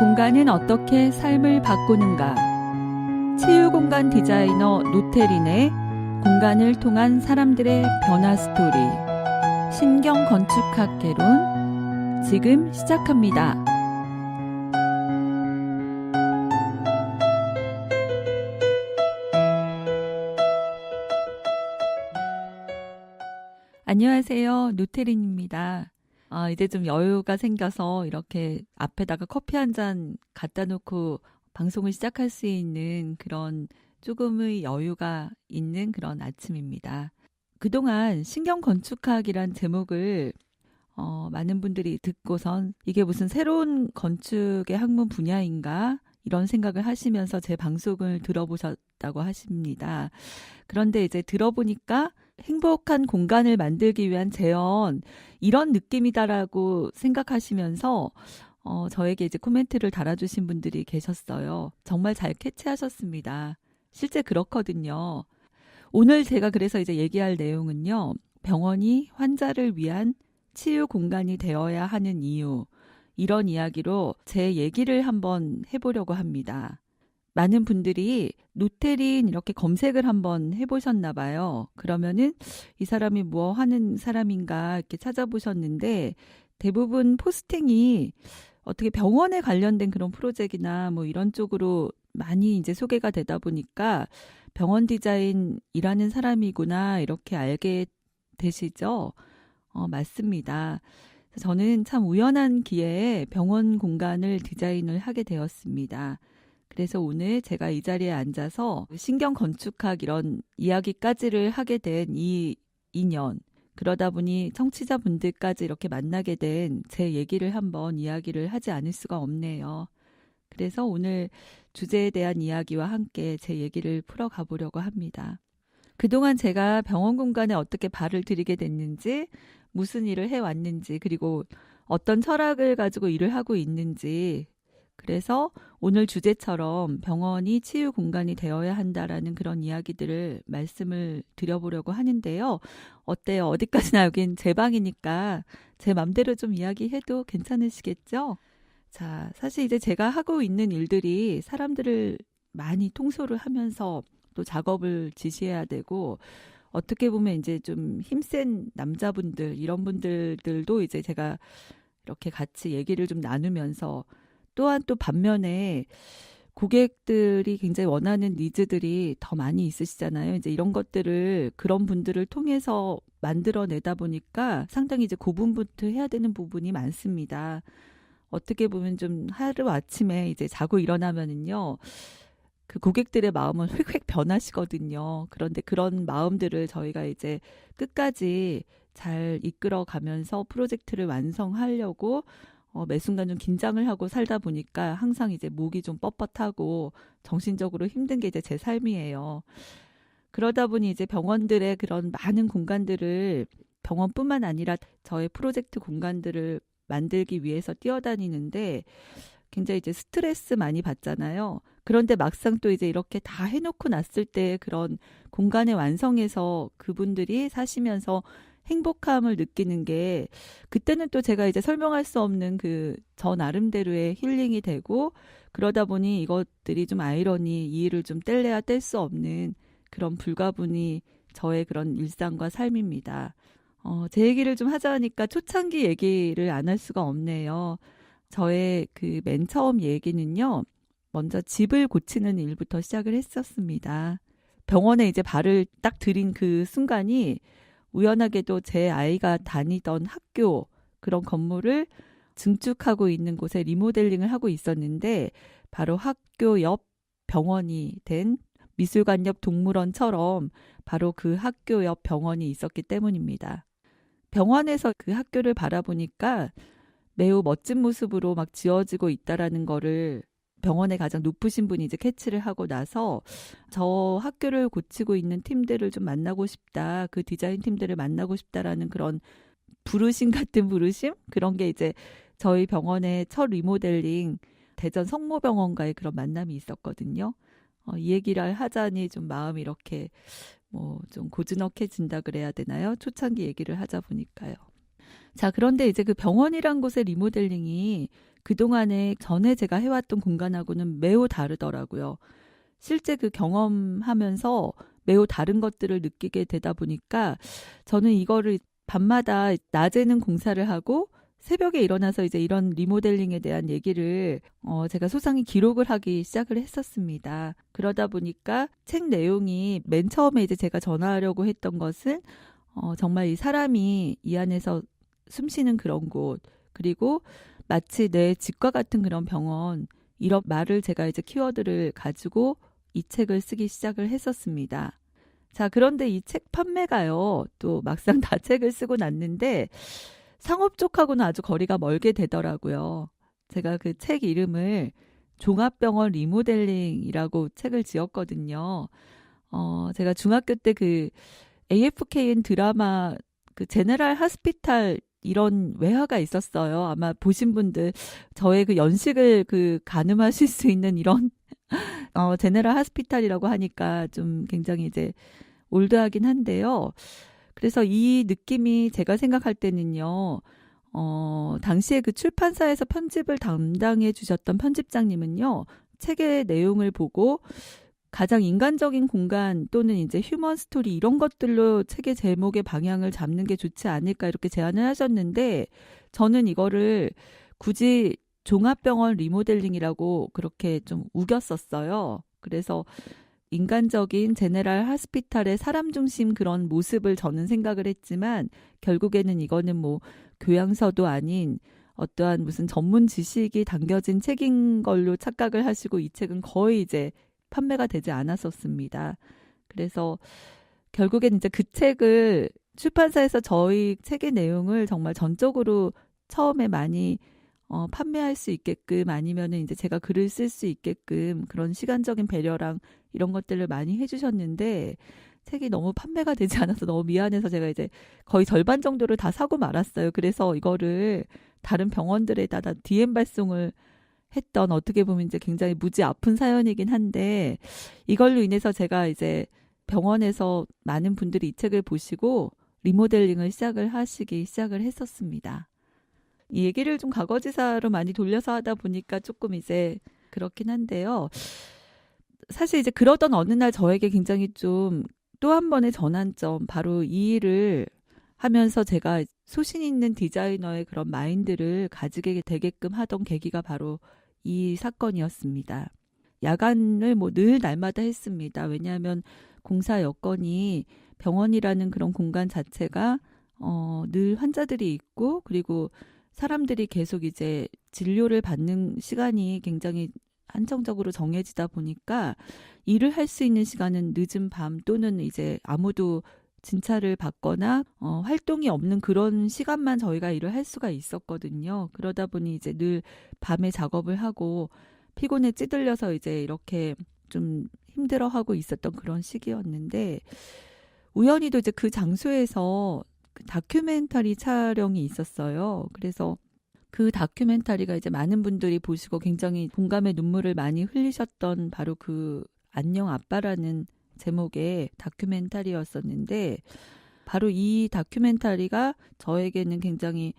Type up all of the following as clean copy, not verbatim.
공간은 어떻게 삶을 바꾸는가? 치유공간 디자이너 노태린의 공간을 통한 사람들의 변화 스토리, 신경건축학 개론, 지금 시작합니다. 안녕하세요. 노태린입니다. 이제 좀 여유가 생겨서 이렇게 앞에다가 커피 한 잔 갖다 놓고 방송을 시작할 수 있는 그런 조금의 여유가 있는 그런 아침입니다. 그동안 신경건축학이란 제목을 많은 분들이 듣고선 이게 무슨 새로운 건축의 학문 분야인가? 이런 생각을 하시면서 제 방송을 들어보셨다고 하십니다. 그런데 이제 들어보니까 행복한 공간을 만들기 위한 재현, 이런 느낌이다라고 생각하시면서 저에게 이제 코멘트를 달아주신 분들이 계셨어요. 정말 잘 캐치하셨습니다. 실제 그렇거든요. 오늘 제가 그래서 이제 얘기할 내용은요. 병원이 환자를 위한 치유 공간이 되어야 하는 이유, 이런 이야기로 제 얘기를 한번 해보려고 합니다. 많은 분들이 노태린 이렇게 검색을 한번 해보셨나 봐요. 그러면은 이 사람이 뭐 하는 사람인가 이렇게 찾아보셨는데 대부분 포스팅이 어떻게 병원에 관련된 그런 프로젝트나 뭐 이런 쪽으로 많이 이제 소개가 되다 보니까 병원 디자인 일하는 사람이구나 이렇게 알게 되시죠? 맞습니다. 저는 참 우연한 기회에 병원 공간을 디자인을 하게 되었습니다. 그래서 오늘 제가 이 자리에 앉아서 신경건축학 이런 이야기까지를 하게 된 이 인연, 그러다 보니 청취자분들까지 이렇게 만나게 된 제 얘기를 한번 이야기를 하지 않을 수가 없네요. 그래서 오늘 주제에 대한 이야기와 함께 제 얘기를 풀어가 보려고 합니다. 그동안 제가 병원 공간에 어떻게 발을 들이게 됐는지, 무슨 일을 해왔는지, 그리고 어떤 철학을 가지고 일을 하고 있는지, 그래서 오늘 주제처럼 병원이 치유 공간이 되어야 한다라는 그런 이야기들을 말씀을 드려보려고 하는데요. 어때요? 어디까지나 여긴 제 방이니까 제 맘대로 좀 이야기해도 괜찮으시겠죠? 자, 사실 이제 제가 하고 있는 일들이 사람들을 많이 통솔을 하면서 또 작업을 지시해야 되고, 어떻게 보면 이제 좀 힘센 남자분들, 이런 분들도 이제 제가 이렇게 같이 얘기를 좀 나누면서, 또한 또 반면에 고객들이 굉장히 원하는 니즈들이 더 많이 있으시잖아요. 이제 이런 것들을 그런 분들을 통해서 만들어내다 보니까 상당히 이제 고분분투 해야 되는 부분이 많습니다. 어떻게 보면 좀 하루 아침에 이제 자고 일어나면은요, 그 고객들의 마음은 휙휙 변하시거든요. 그런데 그런 마음들을 저희가 이제 끝까지 잘 이끌어 가면서 프로젝트를 완성하려고 매 순간 좀 긴장을 하고 살다 보니까 항상 이제 목이 좀 뻣뻣하고 정신적으로 힘든 게 이제 제 삶이에요. 그러다 보니 이제 병원들의 그런 많은 공간들을, 병원뿐만 아니라 저의 프로젝트 공간들을 만들기 위해서 뛰어다니는데 굉장히 이제 스트레스 많이 받잖아요. 그런데 막상 또 이제 이렇게 다 해놓고 났을 때 그런 공간의 완성에서 그분들이 사시면서 행복함을 느끼는 게, 그때는 또 제가 이제 설명할 수 없는 그 저 나름대로의 힐링이 되고, 그러다 보니 이것들이 좀 아이러니, 이 일을 좀 뗄래야 뗄 수 없는 그런 불가분이 저의 그런 일상과 삶입니다. 제 얘기를 좀 하자 하니까 초창기 얘기를 안 할 수가 없네요. 저의 그 맨 처음 얘기는요, 먼저 집을 고치는 일부터 시작을 했었습니다. 병원에 이제 발을 딱 들인 그 순간이 우연하게도 제 아이가 다니던 학교, 그런 건물을 증축하고 있는 곳에 리모델링을 하고 있었는데, 바로 학교 옆 병원이 된, 미술관 옆 동물원처럼 바로 그 학교 옆 병원이 있었기 때문입니다. 병원에서 그 학교를 바라보니까 매우 멋진 모습으로 막 지어지고 있다라는 거를 병원의 가장 높으신 분이 이제 캐치를 하고 나서, 저 학교를 고치고 있는 팀들을 좀 만나고 싶다, 그 디자인 팀들을 만나고 싶다라는 그런 부르심 같은 부르심? 그런 게 이제 저희 병원의 첫 리모델링 대전 성모병원과의 그런 만남이 있었거든요. 이 얘기를 하자니 좀 마음이 이렇게 뭐 좀 고즈넉해진다 그래야 되나요? 초창기 얘기를 하자 보니까요. 자, 그런데 이제 그 병원이란 곳의 리모델링이 그동안에 전에 제가 해왔던 공간하고는 매우 다르더라고요. 실제 그 경험하면서 매우 다른 것들을 느끼게 되다 보니까 저는 이거를 밤마다 낮에는 공사를 하고 새벽에 일어나서 이제 이런 리모델링에 대한 얘기를 제가 소상히 기록을 하기 시작을 했었습니다. 그러다 보니까 책 내용이 맨 처음에 이제 제가 전하려고 했던 것은 정말 이 사람이 이 안에서 숨쉬는 그런 곳, 그리고 마치 내 집과 같은 그런 병원, 이런 말을 제가 이제 키워드를 가지고 이 책을 쓰기 시작을 했었습니다. 자, 그런데 이 책 판매가요, 또 막상 다 책을 쓰고 났는데 상업 쪽하고는 아주 거리가 멀게 되더라고요. 제가 그 책 이름을 종합병원 리모델링이라고 책을 지었거든요. 제가 중학교 때 그 AFKN 드라마 그 제네럴 하스피탈 이런 외화가 있었어요. 아마 보신 분들 저의 그 연식을 그 가늠하실 수 있는 이런 제네럴 하스피탈이라고 하니까 좀 굉장히 이제 올드하긴 한데요. 그래서 이 느낌이 제가 생각할 때는요. 당시에 그 출판사에서 편집을 담당해 주셨던 편집장님은요. 책의 내용을 보고 가장 인간적인 공간 또는 이제 휴먼 스토리 이런 것들로 책의 제목의 방향을 잡는 게 좋지 않을까 이렇게 제안을 하셨는데 저는 이거를 굳이 종합병원 리모델링이라고 그렇게 좀 우겼었어요. 그래서 인간적인 제네럴 하스피탈의 사람 중심 그런 모습을 저는 생각을 했지만 결국에는 이거는 뭐 교양서도 아닌 어떠한 무슨 전문 지식이 담겨진 책인 걸로 착각을 하시고 이 책은 거의 이제 판매가 되지 않았었습니다. 그래서 결국엔 이제 그 책을 출판사에서 저희 책의 내용을 정말 전적으로 처음에 많이 판매할 수 있게끔 아니면은 이제 제가 글을 쓸 수 있게끔 그런 시간적인 배려랑 이런 것들을 많이 해주셨는데 책이 너무 판매가 되지 않아서 너무 미안해서 제가 이제 거의 절반 정도를 다 사고 말았어요. 그래서 이거를 다른 병원들에다 다 DM 발송을 했던 어떻게 보면 이제 굉장히 무지 아픈 사연이긴 한데 이걸로 인해서 제가 이제 병원에서 많은 분들이 이 책을 보시고 리모델링을 시작을 했었습니다. 이 얘기를 좀 과거지사로 많이 돌려서 하다 보니까 조금 이제 그렇긴 한데요. 사실 이제 그러던 어느 날 저에게 굉장히 좀 또 한 번의 전환점, 바로 이 일을 하면서 제가 소신 있는 디자이너의 그런 마인드를 가지게 되게끔 하던 계기가 바로 이 사건이었습니다. 야간을 뭐 늘 날마다 했습니다. 왜냐하면 공사 여건이 병원이라는 그런 공간 자체가 늘 환자들이 있고 그리고 사람들이 계속 이제 진료를 받는 시간이 굉장히 한정적으로 정해지다 보니까 일을 할 수 있는 시간은 늦은 밤 또는 이제 아무도 진찰을 받거나 활동이 없는 그런 시간만 저희가 일을 할 수가 있었거든요. 그러다 보니 이제 늘 밤에 작업을 하고 피곤에 찌들려서 이제 이렇게 좀 힘들어하고 있었던 그런 시기였는데 우연히도 이제 그 장소에서 다큐멘터리 촬영이 있었어요. 그래서 그 다큐멘터리가 이제 많은 분들이 보시고 굉장히 공감의 눈물을 많이 흘리셨던 바로 그 안녕 아빠라는 제목의 다큐멘터리였었는데 바로 이 다큐멘터리가 저에게는 굉장히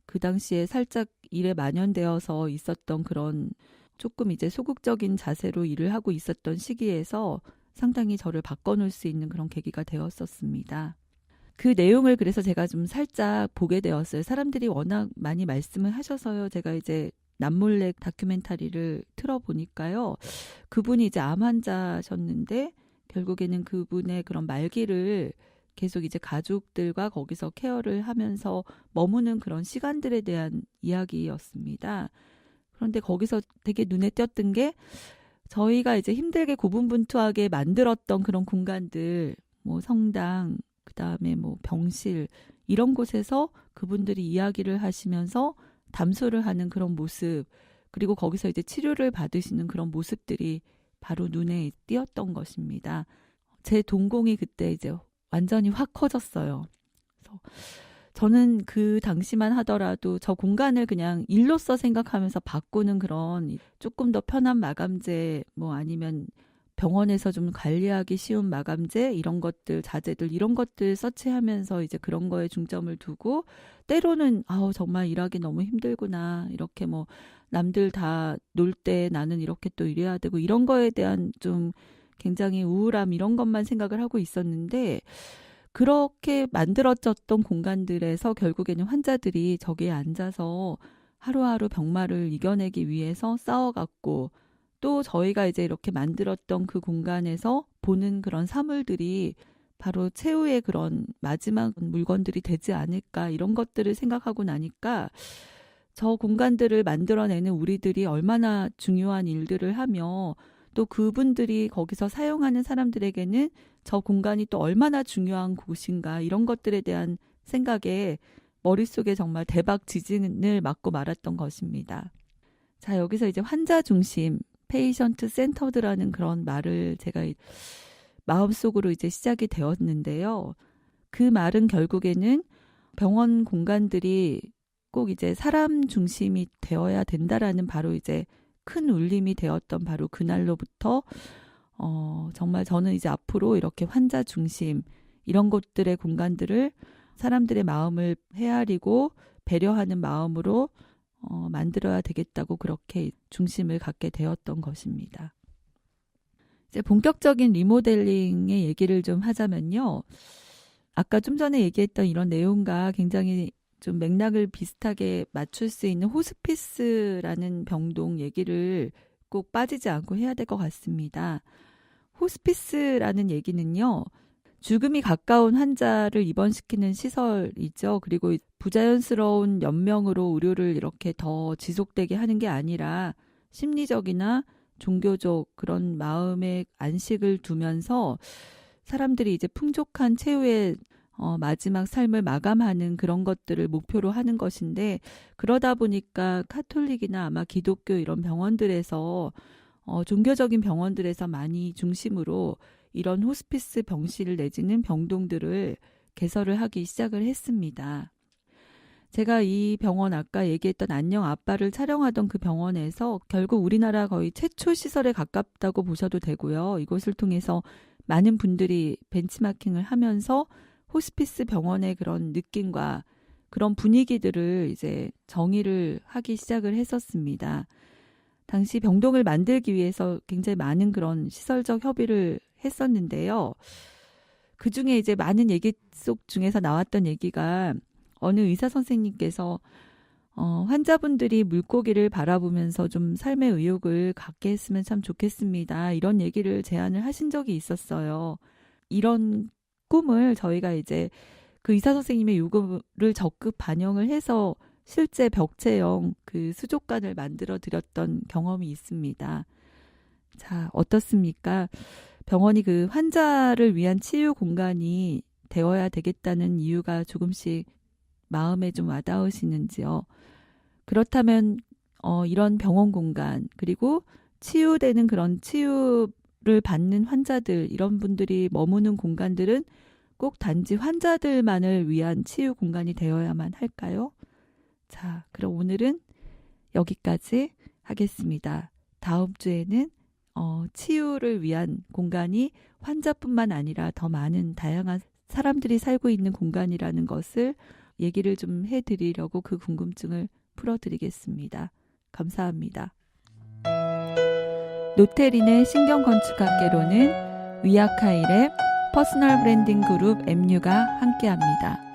그 당시에 살짝 일에 만연되어서 있었던 그런 조금 이제 소극적인 자세로 일을 하고 있었던 시기에서 상당히 저를 바꿔놓을 수 있는 그런 계기가 되었었습니다. 그 내용을 그래서 제가 좀 살짝 보게 되었어요. 사람들이 워낙 많이 말씀을 하셔서요. 제가 이제 남몰래 다큐멘터리를 틀어보니까요. 그분이 이제 암 환자셨는데 결국에는 그분의 그런 말기를 계속 이제 가족들과 거기서 케어를 하면서 머무는 그런 시간들에 대한 이야기였습니다. 그런데 거기서 되게 눈에 띄었던 게 저희가 이제 힘들게 고분분투하게 만들었던 그런 공간들, 뭐 성당, 그다음에 뭐 병실 이런 곳에서 그분들이 이야기를 하시면서 담소를 하는 그런 모습, 그리고 거기서 이제 치료를 받으시는 그런 모습들이 바로 눈에 띄었던 것입니다. 제 동공이 그때 이제 완전히 확 커졌어요. 그래서 저는 그 당시만 하더라도 저 공간을 그냥 일로서 생각하면서 바꾸는 그런 조금 더 편한 마감재 뭐 아니면 병원에서 좀 관리하기 쉬운 마감제 이런 것들, 자재들 이런 것들 서치하면서 이제 그런 거에 중점을 두고 때로는 정말 일하기 너무 힘들구나. 이렇게 뭐 남들 다 놀 때 나는 이렇게 또 일해야 되고 이런 거에 대한 좀 굉장히 우울함 이런 것만 생각을 하고 있었는데 그렇게 만들어졌던 공간들에서 결국에는 환자들이 저기에 앉아서 하루하루 병마를 이겨내기 위해서 싸워갔고 또 저희가 이제 이렇게 만들었던 그 공간에서 보는 그런 사물들이 바로 최후의 그런 마지막 물건들이 되지 않을까 이런 것들을 생각하고 나니까 저 공간들을 만들어내는 우리들이 얼마나 중요한 일들을 하며 또 그분들이 거기서 사용하는 사람들에게는 저 공간이 또 얼마나 중요한 곳인가 이런 것들에 대한 생각에 머릿속에 정말 대박 지진을 맞고 말았던 것입니다. 자, 여기서 이제 환자 중심, 페이션트 센터드라는 그런 말을 제가 마음속으로 이제 시작이 되었는데요. 그 말은 결국에는 병원 공간들이 꼭 이제 사람 중심이 되어야 된다라는 바로 이제 큰 울림이 되었던 바로 그날로부터 정말 저는 이제 앞으로 이렇게 환자 중심 이런 곳들의 공간들을 사람들의 마음을 헤아리고 배려하는 마음으로 만들어야 되겠다고 그렇게 중심을 갖게 되었던 것입니다. 이제 본격적인 리모델링의 얘기를 좀 하자면요. 아까 좀 전에 얘기했던 이런 내용과 굉장히 좀 맥락을 비슷하게 맞출 수 있는 호스피스라는 병동 얘기를 꼭 빠지지 않고 해야 될 것 같습니다. 호스피스라는 얘기는요. 죽음이 가까운 환자를 입원시키는 시설이죠. 그리고 부자연스러운 연명으로 의료를 이렇게 더 지속되게 하는 게 아니라 심리적이나 종교적 그런 마음의 안식을 두면서 사람들이 이제 풍족한 최후의 마지막 삶을 마감하는 그런 것들을 목표로 하는 것인데 그러다 보니까 카톨릭이나 아마 기독교 이런 병원들에서 종교적인 병원들에서 많이 중심으로 이런 호스피스 병실 내지는 병동들을 개설을 하기 시작을 했습니다. 제가 이 병원 아까 얘기했던 안녕 아빠를 촬영하던 그 병원에서 결국 우리나라 거의 최초 시설에 가깝다고 보셔도 되고요. 이곳을 통해서 많은 분들이 벤치마킹을 하면서 호스피스 병원의 그런 느낌과 그런 분위기들을 이제 정의를 하기 시작을 했었습니다. 당시 병동을 만들기 위해서 굉장히 많은 그런 시설적 협의를 했었는데요. 그 중에 이제 많은 얘기 속 중에서 나왔던 얘기가 어느 의사 선생님께서 환자분들이 물고기를 바라보면서 좀 삶의 의욕을 갖게 했으면 참 좋겠습니다. 이런 얘기를 제안을 하신 적이 있었어요. 이런 꿈을 저희가 이제 그 의사 선생님의 요구를 적극 반영을 해서 실제 벽체형 그 수족관을 만들어 드렸던 경험이 있습니다. 자, 어떻습니까? 병원이 그 환자를 위한 치유 공간이 되어야 되겠다는 이유가 조금씩 마음에 좀 와닿으시는지요? 그렇다면 이런 병원 공간 그리고 치유되는 그런 치유를 받는 환자들 이런 분들이 머무는 공간들은 꼭 단지 환자들만을 위한 치유 공간이 되어야만 할까요? 자, 그럼 오늘은 여기까지 하겠습니다. 다음 주에는 치유를 위한 공간이 환자뿐만 아니라 더 많은 다양한 사람들이 살고 있는 공간이라는 것을 얘기를 좀 해드리려고 그 궁금증을 풀어드리겠습니다. 감사합니다. 노태린의 신경건축학개론은 위아카이랩 퍼스널 브랜딩 그룹 MU가 함께합니다.